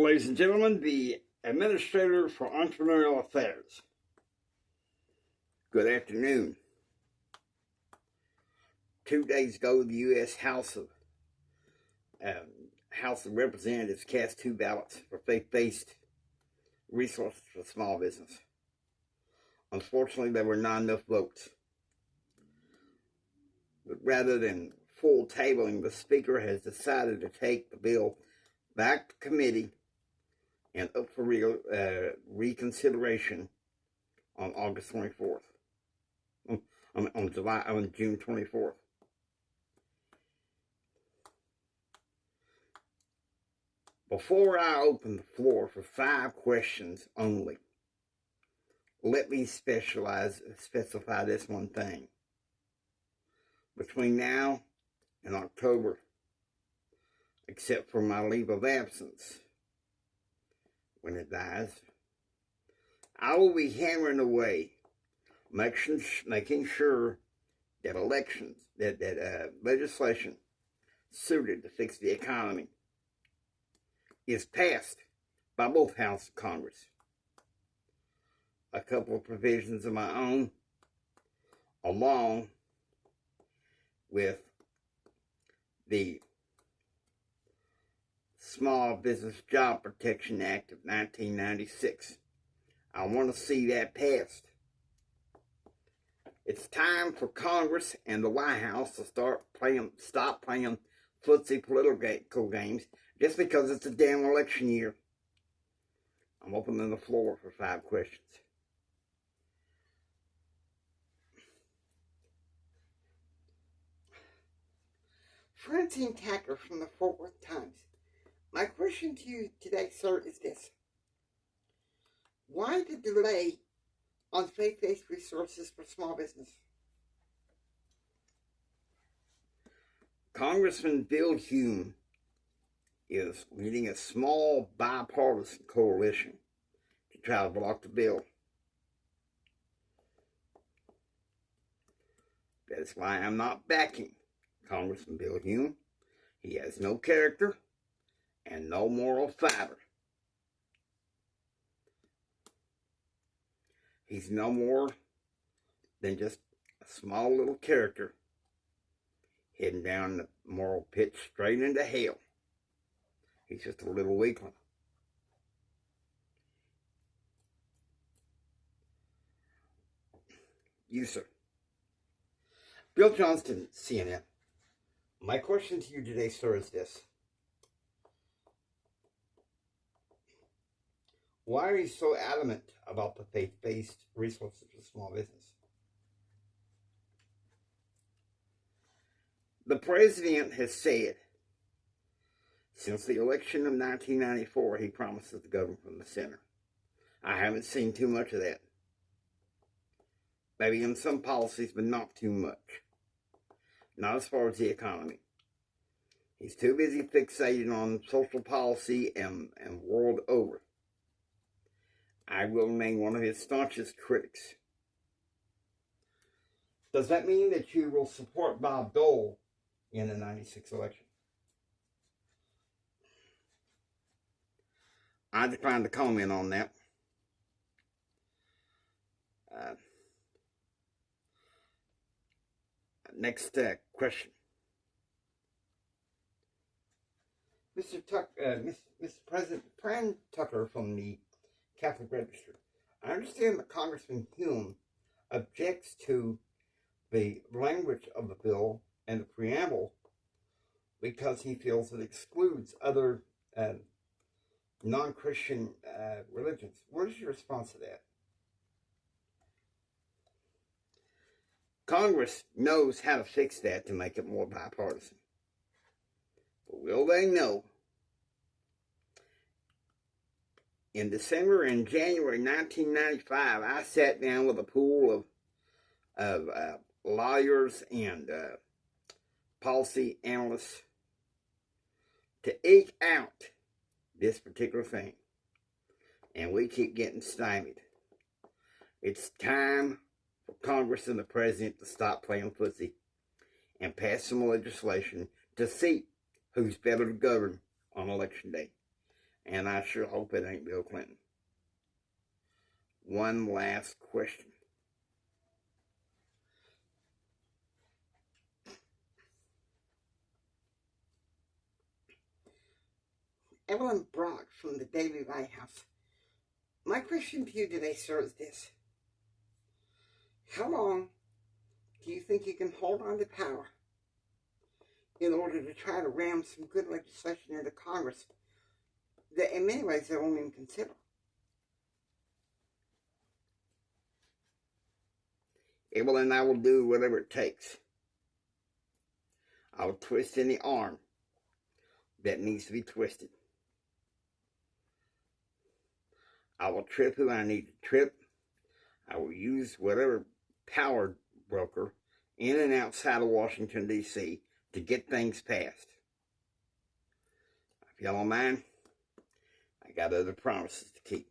Ladies and gentlemen, the Administrator for Entrepreneurial Affairs. Good afternoon. 2 days ago, the U.S. House of Representatives cast 2 ballots for faith-based resources for small business. Unfortunately, there were not enough votes. But rather than full tabling, the Speaker has decided to take the bill back to committee and up for reconsideration on August 24th, on June 24th. Before I open the floor for 5 questions only, let me specify this one thing. Between now and October, except for my leave of absence, when it dies, I will be hammering away, making sure that legislation suited to fix the economy is passed by both houses of Congress. A couple of provisions of my own, along with the Small Business Job Protection Act of 1996. I want to see that passed. It's time for Congress and the White House to stop playing footsie political games just because it's a damn election year. I'm opening the floor for 5 questions. Francine Tacker from the Fort Worth Times. My question to you today, sir, is this. Why the delay on faith-based resources for small business? Congressman Bill Hume is leading a small bipartisan coalition to try to block the bill. That's why I'm not backing Congressman Bill Hume. He has no character and no moral fiber. He's no more than just a small little character heading down the moral pit straight into hell. He's just a little weakling. You, sir. Bill Johnston, CNN. My question to you today, sir, is this. Why are you so adamant about the faith-based resources for small business? The president has said, since the election of 1994, he promises the government from the center. I haven't seen too much of that. Maybe in some policies, but not too much. Not as far as the economy. He's too busy fixated on social policy and world over. I will remain one of his staunchest critics. Does that mean that you will support Bob Dole in the 96 election? I decline to comment on that. Next question. Mr. President, Fran Tucker from the Catholic Register. I understand that Congressman Hume objects to the language of the bill and the preamble because he feels it excludes other non-Christian religions. What is your response to that? Congress knows how to fix that to make it more bipartisan. But will they know? In December and January 1995, I sat down with a pool of lawyers and policy analysts to eke out this particular thing. And we keep getting stymied. It's time for Congress and the President to stop playing footsie and pass some legislation to see who's better to govern on Election Day. And I sure hope it ain't Bill Clinton. One last question. Evelyn Brock from the Daily Lighthouse. My question to you today, sir, is this. How long do you think you can hold on to power in order to try to ram some good legislation into Congress that in many ways they won't even consider? Evelyn, I will do whatever it takes. I will twist any arm that needs to be twisted. I will trip who I need to trip. I will use whatever power broker in and outside of Washington, D.C. to get things passed. If y'all don't mind, I got other promises to keep.